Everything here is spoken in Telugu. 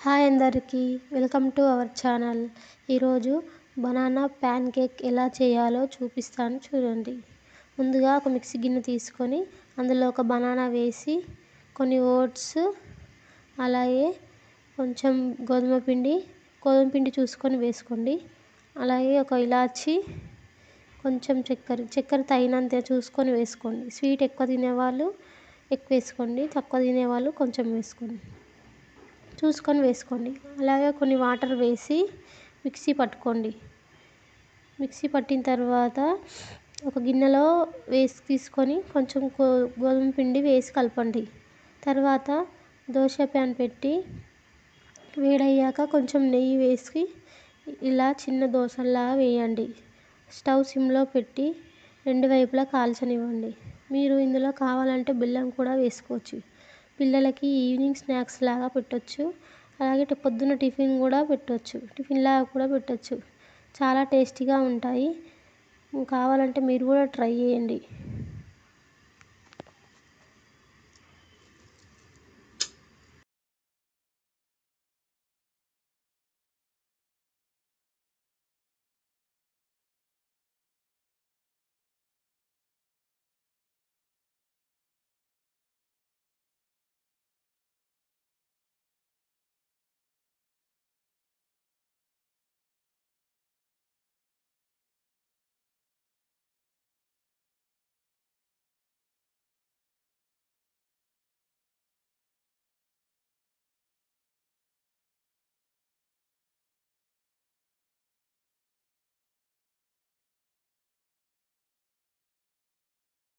హాయ్ అందరికీ, వెల్కమ్ టు అవర్ ఛానల్. ఈరోజు బనానా ప్యాన్ కేక్ ఎలా చేయాలో చూపిస్తాను చూడండి. ముందుగా ఒక మిక్సీ గిన్నె తీసుకొని అందులో ఒక బనానా వేసి కొన్ని ఓట్స్, అలాగే కొంచెం గోధుమ పిండి చూసుకొని వేసుకోండి. అలాగే ఒక ఇలాచి, కొంచెం చక్కెర తగినంత చూసుకొని వేసుకోండి. స్వీట్ ఎక్కువ తినేవాళ్ళు ఎక్కువ వేసుకోండి, తక్కువ తినేవాళ్ళు కొంచెం వేసుకోండి, చూసుకొని వేసుకోండి. అలాగే కొన్ని వాటర్ వేసి మిక్సీ పట్టుకోండి. మిక్సీ పట్టిన తర్వాత ఒక గిన్నెలో తీసుకొని కొంచెం గోధుమ పిండి వేసి కలపండి. తర్వాత దోశ ప్యాన్ పెట్టి వేడయ్యాక కొంచెం నెయ్యి వేసి ఇలా చిన్న దోశల్లాగా వేయండి. స్టవ్ సిమ్లో పెట్టి రెండు వైపులా కాల్చనివ్వండి. మీరు ఇందులో కావాలంటే బెల్లం కూడా వేసుకోవచ్చు. పిల్లలకి ఈవినింగ్ స్నాక్స్ లాగా పెట్టొచ్చు. అలాగే పొద్దున్న టిఫిన్ కూడా పెట్టొచ్చు, టిఫిన్ లాగా కూడా పెట్టొచ్చు. చాలా టేస్టీగా ఉంటాయి. కావాలంటే మీరు కూడా ట్రై చేయండి.